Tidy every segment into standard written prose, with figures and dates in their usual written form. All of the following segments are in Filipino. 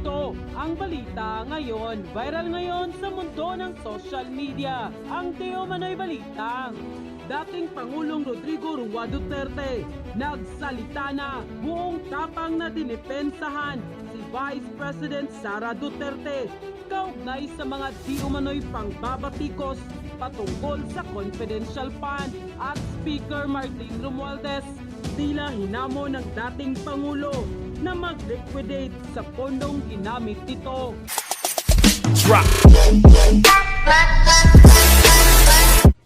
Ito ang balita ngayon. Viral ngayon sa mundo ng social media. Ang di umano'y balitang dating Pangulong Rodrigo Roa Duterte nagsalita na buong tapang na dinipensahan si Vice President Sara Duterte kaugnay sa mga di umano'y pangbabatikos patungkol sa confidential fund at Speaker Martin Romualdez. Tila hinamon ng dating Pangulo na mag-liquidate sa pondong ginamit nito.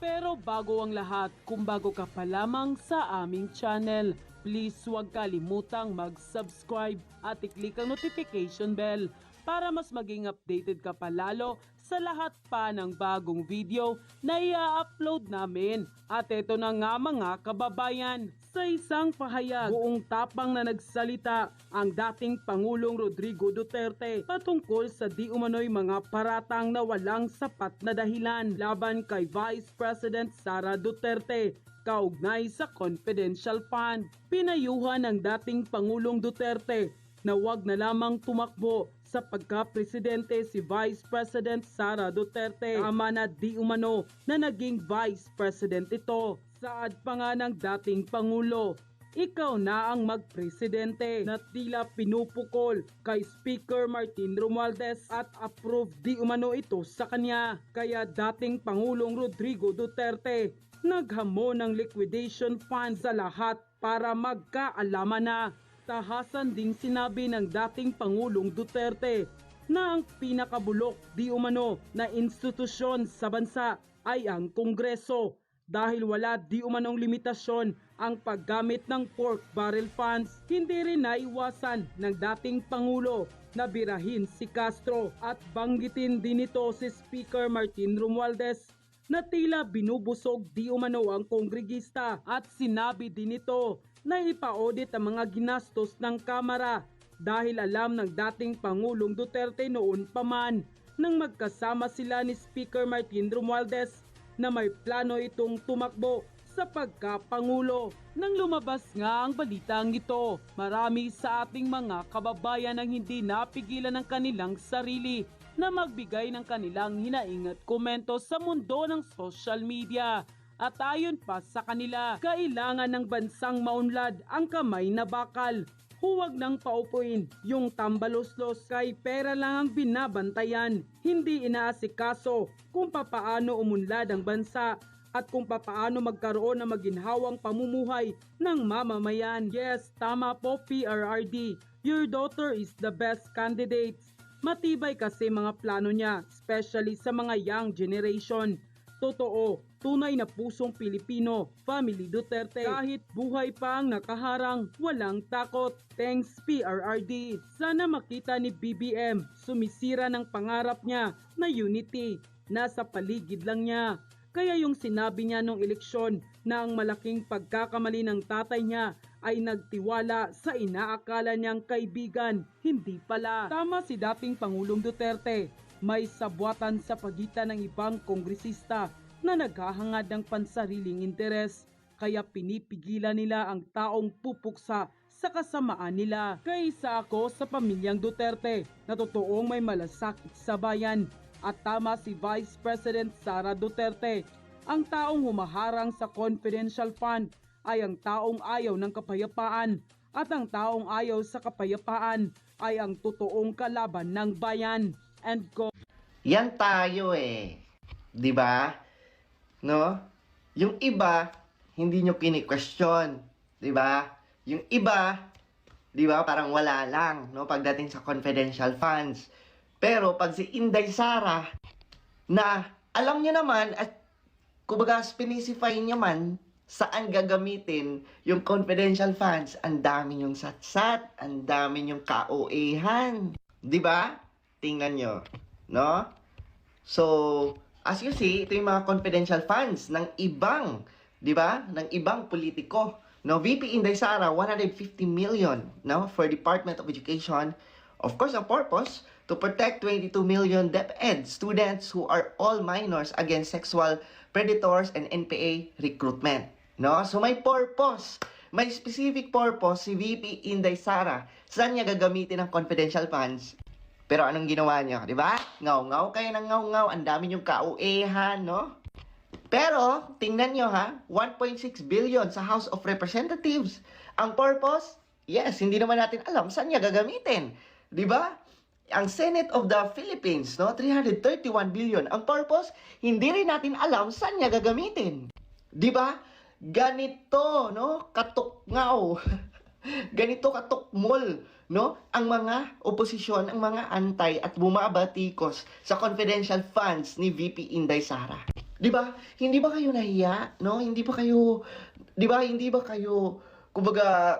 Pero bago ang lahat, kung bago ka pa lamang sa aming channel, please huwag kalimutang mag-subscribe at i-click ang notification bell para mas maging updated ka pa lalo sa lahat pa ng bagong video na i-upload namin. At ito na nga mga kababayan, sa isang pahayag, buong tapang na nagsalita ang dating Pangulong Rodrigo Duterte patungkol sa di umano'y mga paratang na walang sapat na dahilan laban kay Vice President Sara Duterte kaugnay sa confidential fund. Pinayuhan ng dating Pangulong Duterte na wag na lamang tumakbo sa pagka-presidente si Vice President Sara Duterte. Tama na di umano na naging Vice President ito. Saad pa nga ng dating Pangulo, ikaw na ang magpresidente, na tila pinupukol kay Speaker Martin Romualdez at approve di umano ito sa kanya. Kaya dating Pangulong Rodrigo Duterte naghamon ng liquidation fund sa lahat para magkaalaman na. Tahasan ding sinabi ng dating Pangulong Duterte na ang pinakabulok di umano na institusyon sa bansa ay ang Kongreso dahil wala di umanong limitasyon ang paggamit ng pork barrel funds. Hindi rin naiwasan ng dating Pangulo na birahin si Castro at banggitin din ito si Speaker Martin Romualdez na tila binubusog di umano ang kongregista at sinabi din ito na ipa-audit ang mga ginastos ng Kamara dahil alam ng dating Pangulong Duterte noon pa man nang magkasama sila ni Speaker Martin Romualdez na may plano itong tumakbo sa pagkapangulo. Nang lumabas nga ang balitang ito, marami sa ating mga kababayan ang hindi napigilan ng kanilang sarili na magbigay ng kanilang hinaing at komento sa mundo ng social media. At ayon pa sa kanila, kailangan ng bansang maunlad ang kamay na bakal. Huwag nang paupuin yung tambaloslos, kay pera lang ang binabantayan. Hindi inaasikaso kung papaano umunlad ang bansa at kung papaano magkaroon ng maginhawang pamumuhay ng mamamayan. Yes, tama po PRRD. Your daughter is the best candidate. Matibay kasi mga plano niya, especially sa mga young generation. Totoo, tunay na pusong Pilipino, Family Duterte. Kahit buhay pa ang nakaharang, walang takot. Thanks PRRD. Sana makita ni BBM, sumisira ng pangarap niya na unity. Nasa paligid lang niya. Kaya yung sinabi niya nung eleksyon na ang malaking pagkakamali ng tatay niya ay nagtiwala sa inaakala niyang kaibigan, hindi pala. Tama si dating Pangulong Duterte. May sabwatan sa pagitan ng ibang kongresista na naghahangad ng pansariling interes, kaya pinipigilan nila ang taong pupuksa sa kasamaan nila. Kaysa ako sa pamilyang Duterte na totoong may malasakit sa bayan. At tama si Vice President Sara Duterte, ang taong humaharang sa confidential fund ay ang taong ayaw ng kapayapaan, at ang taong ayaw sa kapayapaan ay ang totoong kalaban ng bayan. And go. Yan tayo eh. 'Di ba? No? Yung iba, hindi nyo kini-question. 'Di ba? Yung iba, 'di ba, parang wala lang, no, pagdating sa confidential funds. Pero pag si Inday Sara, na alam nyo naman, at kumbaga specify nyo man saan gagamitin yung confidential funds, ang dami yung satsat, ang dami yung KOA-han. 'Di ba? Tingnan nyo, no? So, as you see, ito yung mga confidential funds ng ibang, 'di ba? Ng ibang politiko. No, VP Inday Sara, 150 million, no, for Department of Education. Of course, ang purpose to protect 22 million DepEd students who are all minors against sexual predators and NPA recruitment. No? So may purpose. May specific purpose si VP Inday Sara. Saan niya gagamitin ang confidential funds? Pero anong ginawa niyo, di ba? Ngaw-ngaw kayo ng ngaw-ngaw, ang dami niyong kauehan, no? Pero, tingnan nyo ha, 1.6 billion sa House of Representatives. Ang purpose, yes, hindi naman natin alam saan niya gagamitin. Di ba? Ang Senate of the Philippines, no, 331 billion. Ang purpose, hindi rin natin alam saan niya gagamitin. Di ba? Ganito, no, katukngaw. Ganito katukmol, no, ang mga oposisyon, ang mga antay at bumabatikos sa confidential funds ni VP Inday Sara. 'Di ba? Hindi ba kayo nahiya, no? Hindi ba kayo, 'di ba? Hindi ba kayo kumbaga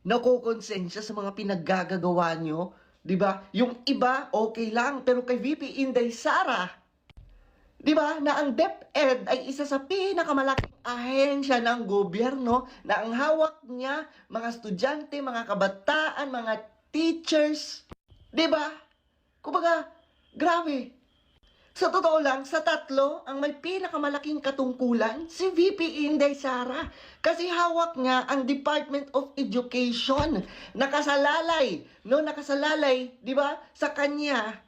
nakokonsensya sa mga pinaggagawa nyo? 'Di ba? Yung iba okay lang, pero kay VP Inday Sara, 'di ba, na ang DepEd ay isa sa pinakamalaking ahensya ng gobyerno na ang hawak niya mga estudyante, mga kabataan, mga teachers. 'Di ba? Kumbaga, grabe. Sa totoo lang, sa tatlo, ang may pinakamalaking katungkulan, si VP Inday Sara. Kasi hawak niya ang Department of Education. Nakasalalay, no? Nakasalalay, 'di ba, sa kanya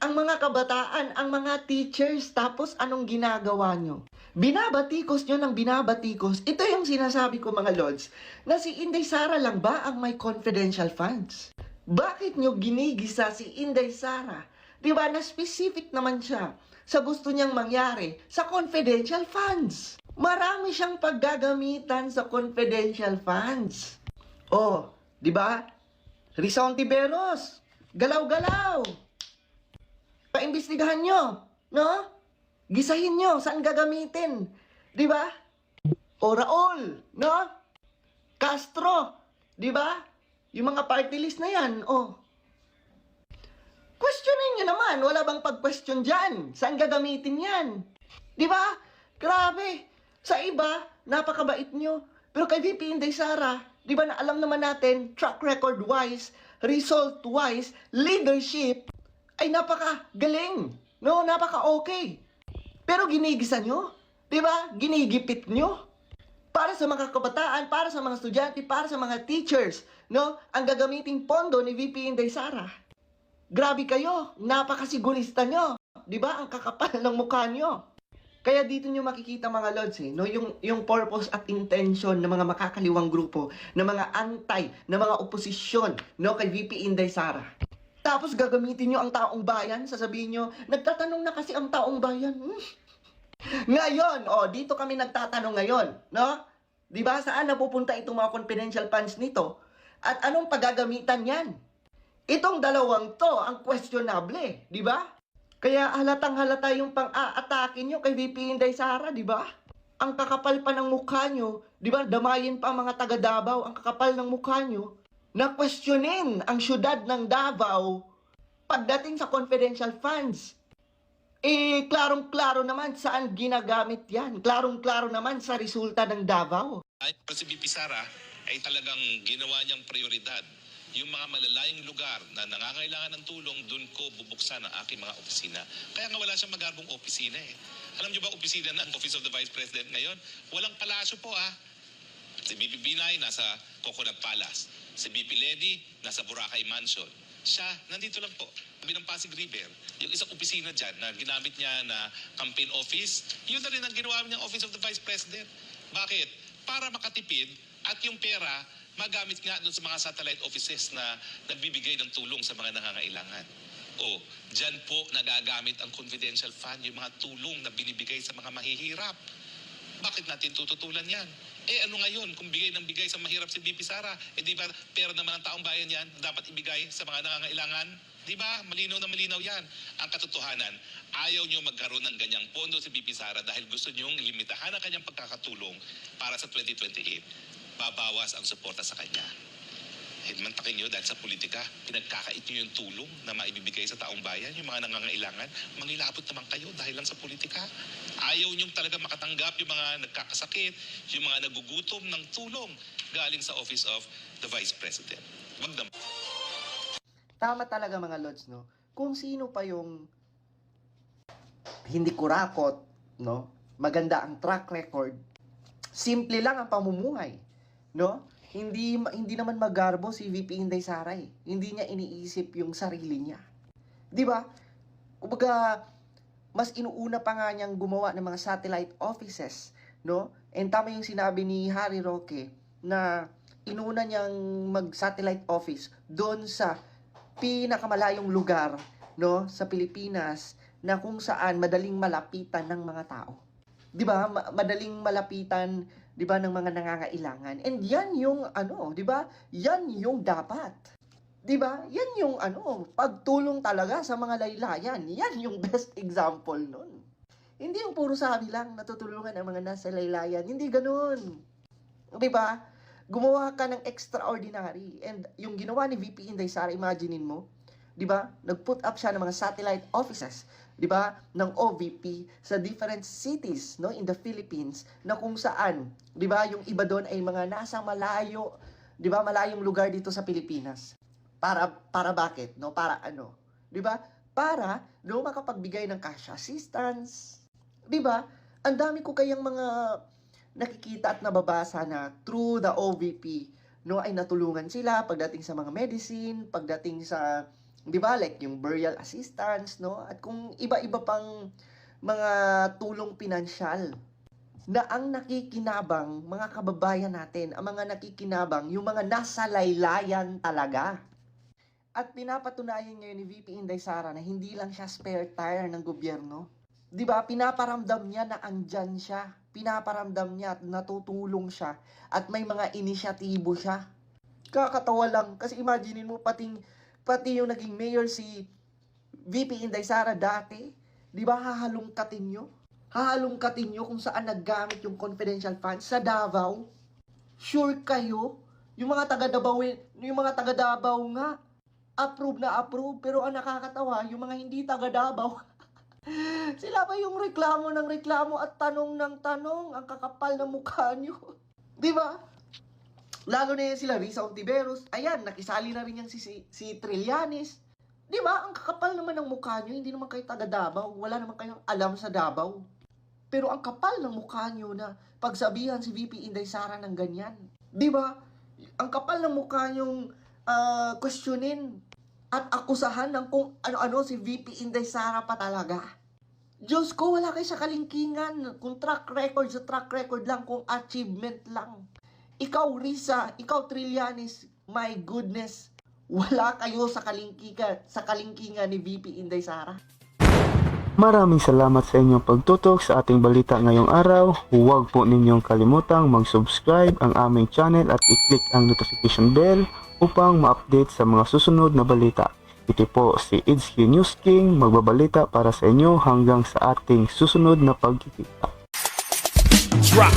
ang mga kabataan, ang mga teachers. Tapos anong ginagawa nyo? Binabatikos nyo ng binabatikos. Ito yung sinasabi ko mga lords, na si Inday Sara lang ba ang may confidential funds? Bakit nyo ginigisa si Inday Sara? Di ba, na specific naman siya sa gusto niyang mangyari sa confidential funds. Marami siyang paggagamitan sa confidential funds. Oh, di ba? Rizal Tiberos, galaw-galaw. Paimbestigahan nyo, no? Gisahin nyo, saan gagamitin? Di ba? O Raul, no? Castro, di ba? Yung mga party list na yan, oh. Questionin nyo naman, wala bang pag-question dyan? Saan gagamitin yan? Di ba? Grabe. Sa iba, napakabait nyo. Pero kay VP Inday Sara, di ba na alam naman natin, track record-wise, result-wise, leadership, ay napaka-galing, no? Napaka-okay. Pero ginigisa nyo, di ba? Ginigipit nyo. Para sa mga kabataan, para sa mga estudyante, para sa mga teachers, no? Ang gagamiting pondo ni VP Inday Sara. Grabe kayo, napakasigurista nyo. Di ba? Ang kakapal ng mukha nyo. Kaya dito nyo makikita mga lords, no? Yung purpose at intention ng mga makakaliwang grupo, ng mga antay, ng mga oposisyon, no? Kay VP Inday Sara. Tapos gagamitin nyo ang taong bayan, sasabihin nyo, nagtatanong na kasi ang taong bayan. Ngayon, dito kami nagtatanong ngayon, no? Di ba, saan napupunta itong mga confidential funds nito? At anong paggagamitan yan? Itong dalawang to, ang questionable, di ba? Kaya halatang halata yung pang-aatake nyo kay VP Inday Sara, di ba? Ang kakapal pa ng mukha nyo, di ba? Damayin pa ang mga taga Davao, ang kakapal ng mukha nyo, na questionin ang syudad ng Davao pagdating sa confidential funds. Klarong-klaro naman saan ginagamit yan. Klarong-klaro naman sa resulta ng Davao. Si VP Sara ay talagang ginawa niyang prioridad. Yung mga malalayang lugar na nangangailangan ng tulong, doon ko bubuksan ang aking mga opisina. Kaya nga wala siyang magarbong opisina eh. Alam niyo ba opisina ng Office of the Vice President ngayon? Walang palasyo po ah. Si VP Binay nasa Coconut Palace. Si VP Ledy nasa Boracay Mansion. Siya, nandito lang po. Sabi ng Pasig River, yung isang opisina dyan na ginamit niya na campaign office, yun na rin ang ginawa niyang Office of the Vice President. Bakit? Para makatipid at yung pera magamit nga doon sa mga satellite offices na nagbibigay ng tulong sa mga nangangailangan. O, dyan po nagagamit ang confidential fund, yung mga tulong na binibigay sa mga mahihirap. Bakit natin tututulan yan? Ano ngayon, kung bigay ng bigay sa mahirap si VP Sara, di ba pera naman ng taong bayan yan, dapat ibigay sa mga nangangailangan? Di ba? Malinaw na malinaw yan. Ang katotohanan, ayaw nyo magkaroon ng ganyang pondo si VP Sara dahil gusto nyong limitahan ang kanyang pagkakatulong para sa 2028. Babawas ang suporta sa kanya. Mantakin nyo dahil sa politika, pinagkakait nyo yung tulong na maibibigay sa taong bayan, yung mga nangangailangan, mangilabot naman kayo dahil lang sa politika. Ayaw nyo talaga makatanggap yung mga nagkakasakit, yung mga nagugutom ng tulong galing sa Office of the Vice President. Wag naman. Tama talaga mga lods, no? Kung sino pa yung hindi kurakot, no? Maganda ang track record, simple lang ang pamumuhay, no? Hindi naman magarbo si VP Inday Sara eh. Hindi niya iniisip yung sarili niya. Di ba? Kumbaga, mas inuuna pa nga niyang gumawa ng mga satellite offices, no? And tama yung sinabi ni Harry Roque na inuna niyang mag-satellite office doon sa pinakamalayong lugar, no, sa Pilipinas na kung saan madaling malapitan ng mga tao. 'Di ba? Madaling malapitan, 'di ba, ng mga nangangailangan. And yan yung 'di ba? Yan yung dapat. 'Di ba? Yan yung pagtulong talaga sa mga laylayan. Yan yung best example nun. Hindi yung puro sabi lang natutulungan ang mga nasa laylayan. Hindi ganoon. 'Di ba? Gumawa ka ng extraordinary. And yung ginawa ni VP Inday Sara, imaginein mo, 'di ba? Nag-put up siya ng mga satellite offices, 'di ba, ng OVP sa different cities, no, in the Philippines, na kung saan, 'di ba, yung iba doon ay mga nasa malayo, 'di ba, malayong lugar dito sa Pilipinas. Para bakit, no? Para 'di ba? Para no makapagbigay ng cash assistance. 'Di ba? Ang dami ko kayang mga nakikita at nababasa na through the OVP, no, ay natulungan sila pagdating sa mga medicine, pagdating sa, 'di ba, like yung burial assistance, no, at kung iba-iba pang mga tulong pinansyal na ang nakikinabang, mga kababayan natin, ang mga nakikinabang, yung mga nasa laylayan talaga. At pinapatunayan ngayon ni VP Inday Sara na hindi lang siya spare tire ng gobyerno. 'Di ba? Pinaparamdam niya na andyan siya. Pinaparamdam niya at natutulong siya at may mga inisyatibo siya. Kakatawa lang kasi imaginein mo pati yung naging mayor si VP Inday Sara dati, 'di ba, hahalungkatin niyo kung saan naggamit yung confidential funds sa Davao. Sure kayo, yung mga taga Davao nga approve na approve, pero ang nakakatawa yung mga hindi taga Davao sila pa yung reklamo ng reklamo at tanong ng tanong, ang kakapal ng mukha nyo. Di ba? Lalo na yan sila, Risa Ontiveros. Ayan, nakisali na rin yan si Trillanes. Di ba? Ang kakapal naman ng mukha nyo. Hindi naman kayo taga Davao. Wala naman kayong alam sa Davao. Pero ang kapal ng mukha nyo na pagsabihan si VP Inday Sara ng ganyan. Di ba? Ang kapal ng mukha nyong questionin at akusahan ng kung ano-ano si VP Inday Sara pa talaga. Diyos ko, wala kayo sa kalingkingan. Kung track record lang, kung achievement lang. Ikaw, Risa, ikaw, Trillanes, my goodness, wala kayo sa kalingkingan ni VP Inday Sara. Maraming salamat sa inyong pagtutok sa ating balita ngayong araw. Huwag po ninyong kalimutang mag-subscribe ang aming channel at i-click ang notification bell upang ma-update sa mga susunod na balita. Ito po si HQ News King, magbabalita para sa inyo hanggang sa ating susunod na pagkikita. Drop.